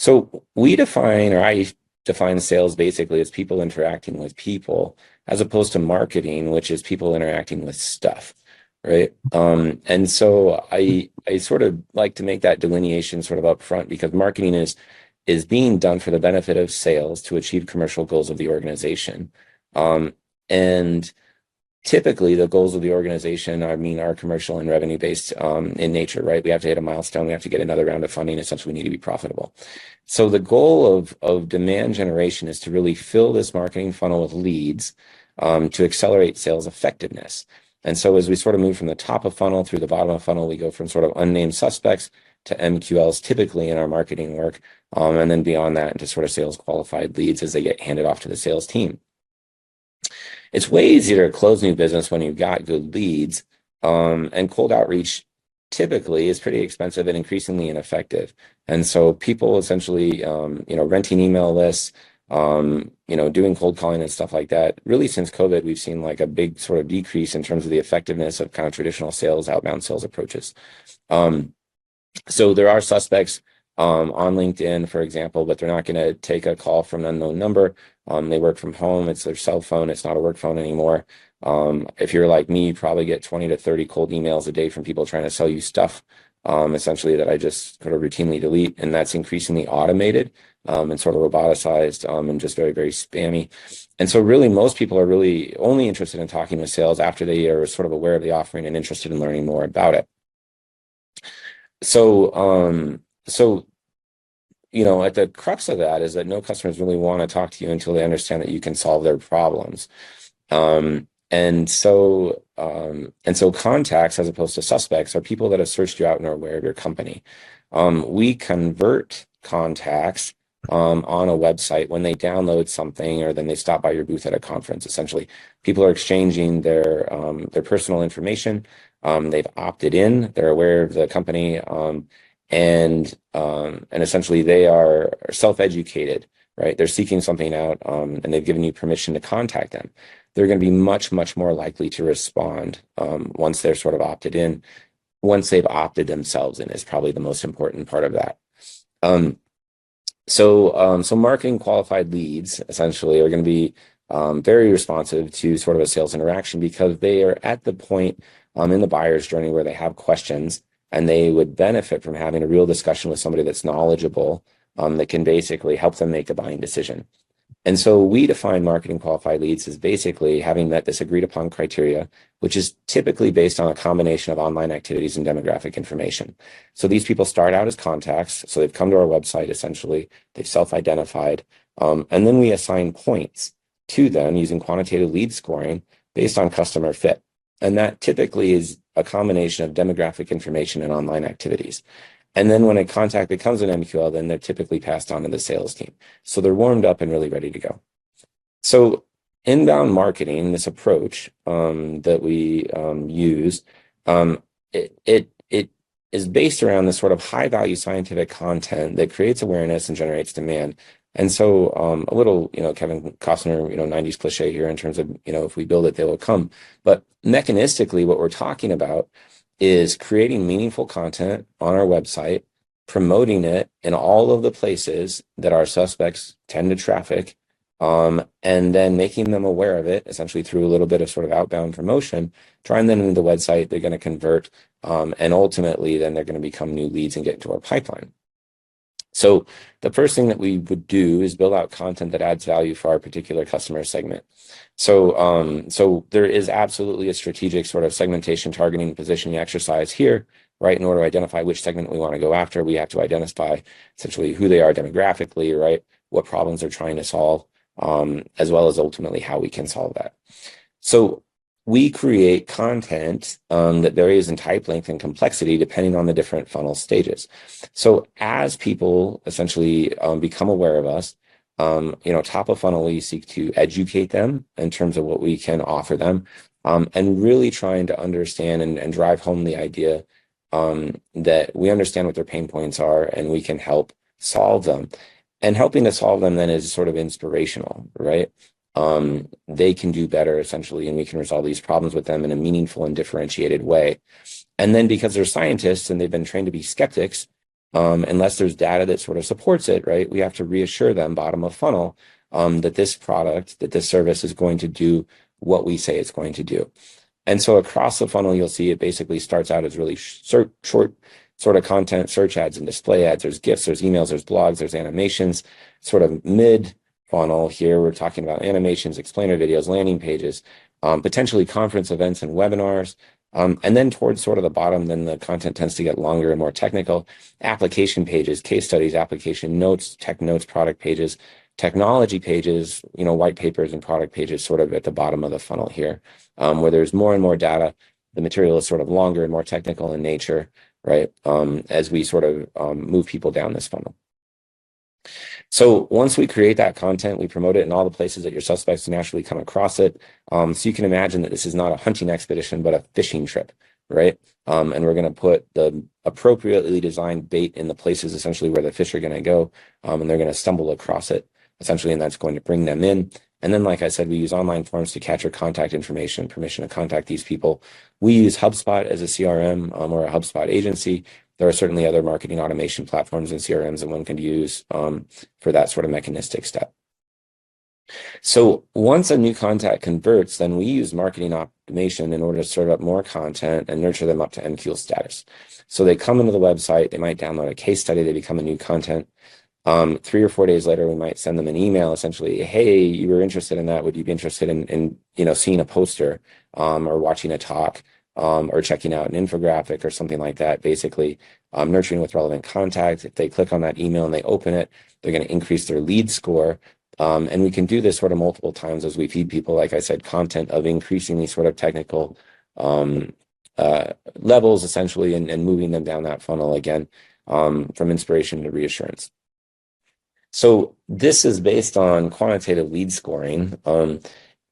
So we define, or I define sales basically as people interacting with people, as opposed to marketing, which is people interacting with stuff, right? And so I sort of like to make that delineation sort of up front because marketing is being done for the benefit of sales to achieve commercial goals of the organization. And typically the goals of the organization are commercial and revenue based in nature, right? We have to hit a milestone. We have to get another round of funding. Essentially, we need to be profitable. So the goal of demand generation is to really fill this marketing funnel with leads to accelerate sales effectiveness. And so as we sort of move from the top of funnel through the bottom of funnel, we go from sort of unnamed suspects to MQLs typically in our marketing work, and then beyond that into sort of sales qualified leads as they get handed off to the sales team. It's way easier to close new business when you've got good leads, and cold outreach typically is pretty expensive and increasingly ineffective. And so people essentially, renting email lists, doing cold calling and stuff like that. Really, since COVID, we've seen like a big sort of decrease in terms of the effectiveness of kind of traditional sales, outbound sales approaches. So there are suspects on LinkedIn, for example, but they're not going to take a call from an unknown number. They work from home. It's their cell phone. It's not a work phone anymore. If you're like me, you probably get 20 to 30 cold emails a day from people trying to sell you stuff, essentially that I just sort of routinely delete. And that's increasingly automated and sort of roboticized and just very, very spammy. And so really most people are really only interested in talking with sales after they are sort of aware of the offering and interested in learning more about it. So at the crux of that is that no customers really want to talk to you until they understand that you can solve their problems. And so contacts, as opposed to suspects, are people that have searched you out and are aware of your company. We convert contacts on a website when they download something or then they stop by your booth at a conference. Essentially, people are exchanging their personal information. They've opted in. They're aware of the company. And essentially they are self-educated, right? They're seeking something out, and they've given you permission to contact them. They're going to be much, much more likely to respond once they're sort of opted in. Once they've opted themselves in is probably the most important part of that. So marketing qualified leads essentially are going to be very responsive to sort of a sales interaction because they are at the point in the buyer's journey where they have questions. And they would benefit from having a real discussion with somebody that's knowledgeable, that can basically help them make a buying decision. And so we define marketing qualified leads as basically having met this agreed upon criteria, which is typically based on a combination of online activities and demographic information. So these people start out as contacts. So they've come to our website, essentially, they've self-identified, and then we assign points to them using quantitative lead scoring based on customer fit. And that typically is a combination of demographic information and online activities. And then when a contact becomes an MQL, then they're typically passed on to the sales team. So they're warmed up and really ready to go. So inbound marketing, this approach that we use, it is based around this sort of high value scientific content that creates awareness and generates demand. And so a little, Kevin Costner, 90s cliche here in terms of, if we build it, they will come. But mechanistically, what we're talking about is creating meaningful content on our website, promoting it in all of the places that our suspects tend to traffic, and then making them aware of it, essentially through a little bit of sort of outbound promotion, drawing them into the website, they're going to convert, and ultimately then they're going to become new leads and get into our pipeline. So the first thing that we would do is build out content that adds value for our particular customer segment. So there is absolutely a strategic sort of segmentation, targeting, positioning exercise here, right? In order to identify which segment we want to go after, we have to identify essentially who they are demographically, right? What problems they're trying to solve, as well as ultimately how we can solve that. So we create content that varies in type, length, and complexity depending on the different funnel stages. So as people essentially become aware of us, top of funnel, we seek to educate them in terms of what we can offer them, and really trying to understand and drive home the idea that we understand what their pain points are and we can help solve them. And helping to solve them then is sort of inspirational, right? They can do better essentially, and we can resolve these problems with them in a meaningful and differentiated way. And then because they're scientists and they've been trained to be skeptics, unless there's data that sort of supports it, right? We have to reassure them bottom of funnel that this product, that this service is going to do what we say it's going to do. And so across the funnel, you'll see it basically starts out as really short sort of content, search ads and display ads. There's GIFs, there's emails, there's blogs, there's animations. Sort of mid funnel here, we're talking about animations, explainer videos, landing pages, potentially conference events and webinars. And then towards sort of the bottom, then the content tends to get longer and more technical. Application pages, case studies, application notes, tech notes, product pages, technology pages, white papers and product pages sort of at the bottom of the funnel here, where there's more and more data. The material is sort of longer and more technical in nature, right? As we sort of move people down this funnel. So once we create that content, we promote it in all the places that your suspects naturally come across it. So you can imagine that this is not a hunting expedition, but a fishing trip, right? And we're going to put the appropriately designed bait in the places essentially where the fish are going to go, and they're going to stumble across it essentially, and that's going to bring them in. And then, like I said, we use online forms to capture contact information, permission to contact these people. We use HubSpot as a CRM or a HubSpot agency. There are certainly other marketing automation platforms and CRMs that one can use for that sort of mechanistic step. So once a new contact converts, then we use marketing automation in order to serve up more content and nurture them up to MQL status. So they come into the website, they might download a case study, they become a new content. 3 or 4 days later, we might send them an email essentially, hey, you were interested in that. Would you be interested in seeing a poster or watching a talk or checking out an infographic or something like that, basically nurturing with relevant contact. If they click on that email and they open it, they're going to increase their lead score. And we can do this sort of multiple times as we feed people, like I said, content of increasingly sort of technical levels essentially and moving them down that funnel again from inspiration to reassurance. So this is based on quantitative lead scoring,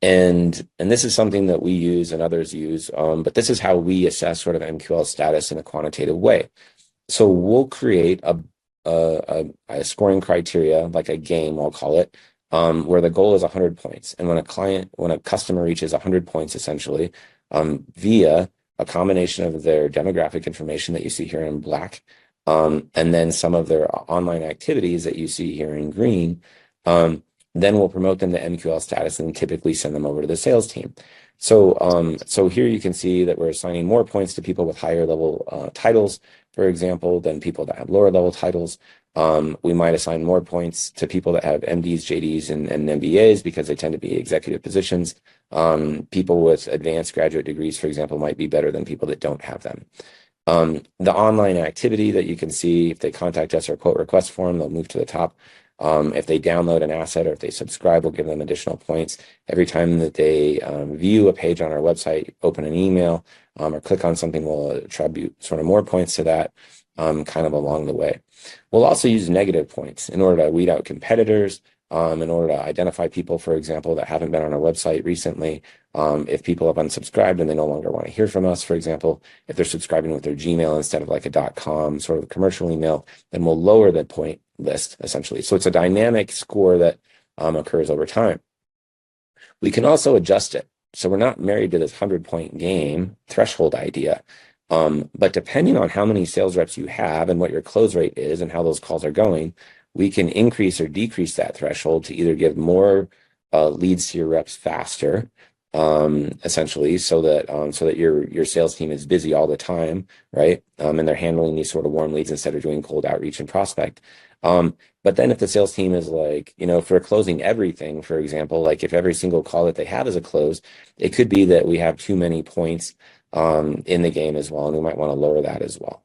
and this is something that we use and others use, but this is how we assess sort of MQL status in a quantitative way. So we'll create a scoring criteria, like a game, I'll call it, where the goal is 100 points. And when a customer reaches 100 points, essentially, via a combination of their demographic information that you see here in black, and then some of their online activities that you see here in green, then we'll promote them to MQL status and typically send them over to the sales team. So here you can see that we're assigning more points to people with higher level titles, for example, than people that have lower level titles. We might assign more points to people that have MDs, JDs, and MBAs because they tend to be executive positions. People with advanced graduate degrees, for example, might be better than people that don't have them. The online activity that you can see, if they contact us or quote request form, they'll move to the top. If they download an asset or if they subscribe, we'll give them additional points. Every time that they view a page on our website, open an email, or click on something, we'll attribute sort of more points to that kind of along the way. We'll also use negative points in order to weed out competitors, in order to identify people, for example, that haven't been on our website recently. If people have unsubscribed and they no longer want to hear from us, for example, if they're subscribing with their Gmail instead of like a .com sort of commercial email, then we'll lower the point list essentially. So it's a dynamic score that occurs over time. We can also adjust it. So we're not married to this 100-point game threshold idea. But depending on how many sales reps you have and what your close rate is and how those calls are going, we can increase or decrease that threshold to either give more leads to your reps faster, essentially, so that your sales team is busy all the time, right? And they're handling these sort of warm leads instead of doing cold outreach and prospect. But then if the sales team is like, if we're closing everything, for example, like if every single call that they have is a close, it could be that we have too many points in the game as well, and we might want to lower that as well.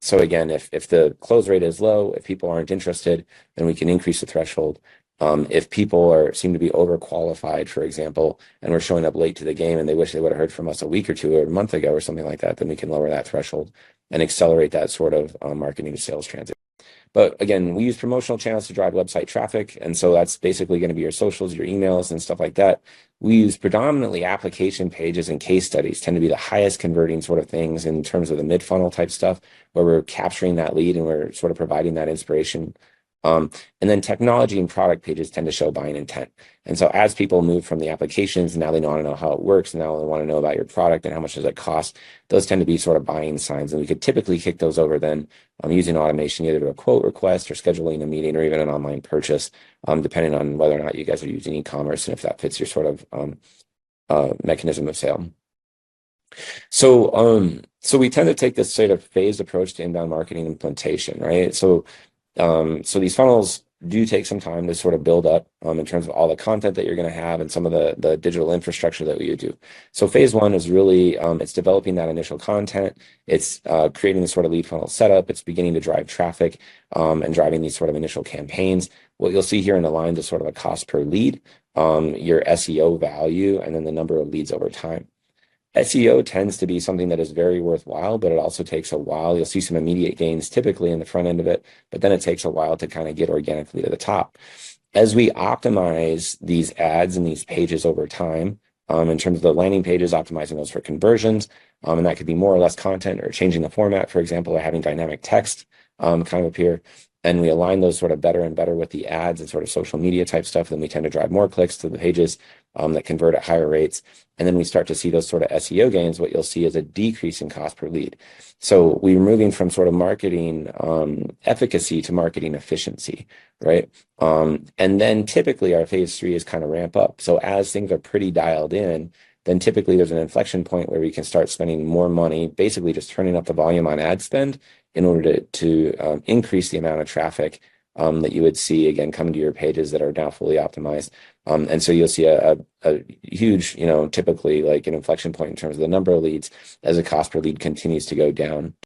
So again, if the close rate is low, if people aren't interested, then we can increase the threshold. If people seem to be overqualified, for example, and we're showing up late to the game and they wish they would have heard from us a week or two or a month ago or something like that, then we can lower that threshold and accelerate that sort of marketing to sales transition. But again, we use promotional channels to drive website traffic. And so that's basically going to be your socials, your emails, and stuff like that. We use predominantly application pages and case studies tend to be the highest converting sort of things in terms of the mid-funnel type stuff, where we're capturing that lead and we're sort of providing that inspiration And then technology and product pages tend to show buying intent. And so as people move from the applications, now they want to know how it works, and now they want to know about your product and how much does it cost. Those tend to be sort of buying signs. And we could typically kick those over then using automation, either to a quote request or scheduling a meeting or even an online purchase, depending on whether or not you guys are using e-commerce and if that fits your sort of mechanism of sale. So we tend to take this sort of phased approach to inbound marketing implementation, right? So these funnels do take some time to sort of build up in terms of all the content that you're going to have and some of the digital infrastructure that we do. So phase one is really it's developing that initial content. It's creating the sort of lead funnel setup. It's beginning to drive traffic and driving these sort of initial campaigns. What you'll see here in the lines is sort of a cost per lead, your SEO value, and then the number of leads over time. SEO tends to be something that is very worthwhile, but it also takes a while. You'll see some immediate gains typically in the front end of it, but then it takes a while to kind of get organically to the top. As we optimize these ads and these pages over time, in terms of the landing pages, optimizing those for conversions, and that could be more or less content or changing the format, for example, or having dynamic text kind of appear. And we align those sort of better and better with the ads and sort of social media type stuff, then we tend to drive more clicks to the pages that convert at higher rates. And then we start to see those sort of SEO gains. What you'll see is a decrease in cost per lead. So we're moving from sort of marketing efficacy to marketing efficiency, right? And then typically our phase three is kind of ramp up. So as things are pretty dialed in, then typically there's an inflection point where we can start spending more money, basically just turning up the volume on ad spend in order to increase the amount of traffic that you would see, again, coming to your pages that are now fully optimized. And so you'll see a huge, typically like an inflection point in terms of the number of leads as the cost per lead continues to go down.